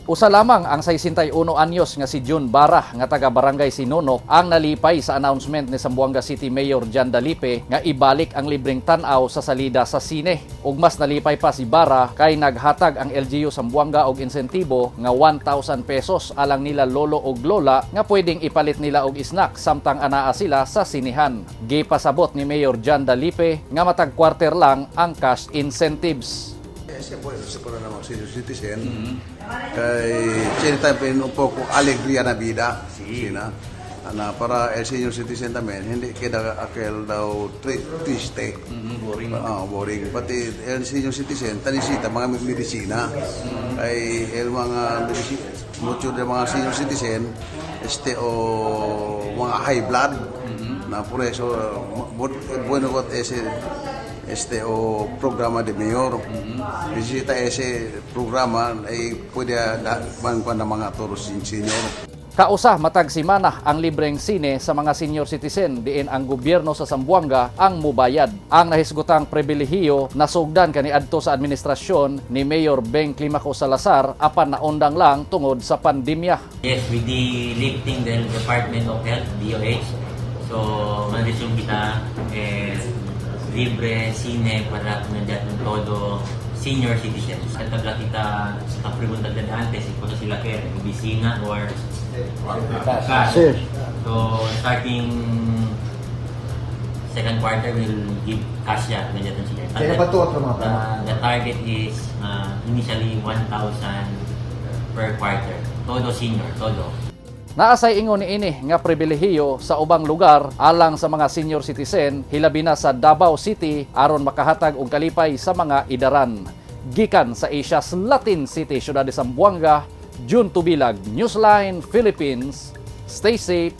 Usa lamang ang 61 anyos nga si June Barra nga taga Barangay Sinunok ang nalipay sa announcement ni Zamboanga City Mayor Jan Dalipe nga ibalik ang libreng tan-aw sa salida sa sine. Ug mas nalipay pa si Barra kay naghatag ang LGU Zamboanga og insentibo nga 1,000 pesos alang nila lolo og lola nga pwedeng ipalit nila og snack samtang anaa sila sa sinihan. Gipasabot ni Mayor Jan Dalipe nga matag quarter lang ang cash incentives. Siyempre, sa pala ng mga senior citizen, kay sinitain un poco alegría na vida, sina, para el senior citizen también, hindi kaya aquel daw triste, boring. Boring. Pati el senior citizen, tanisita mga medisina, kay el mga medisina, mucho de mga senior citizen, mga high blood, na por eso, bueno ko o programa de mayor. Visita ese programa ay pwede bangkuan ng mga toros senior. Kausa matag simana ang libreng sine sa mga senior citizen diin ang gobyerno sa Zamboanga ang mubayad. Ang nahisgotang pribilehiyo nasugdan kaniadto sa administrasyon ni Mayor Beng Climaco Salazar apan naundang lang tungod sa pandemya. Yes, with the lifting del Department of Health, DOH, so ma-resume kita libre cine para comunidad ng todo senior citizens. At tabla kita sa pregunta de antes, kung sila kaya opisina or cash. So starting second quarter, we'll give cash ya. The target is initially 1,000 per quarter. Todo senior, todo. Naasay ingon niini nga pribilehiyo sa ubang lugar alang sa mga senior citizen hilabi na sa Davao City aron makahatag og kalipay sa mga idaran. Gikan sa Asia's Latin City, Ciudad de Zamboanga, June Tubilag, Newsline Philippines. Stay safe,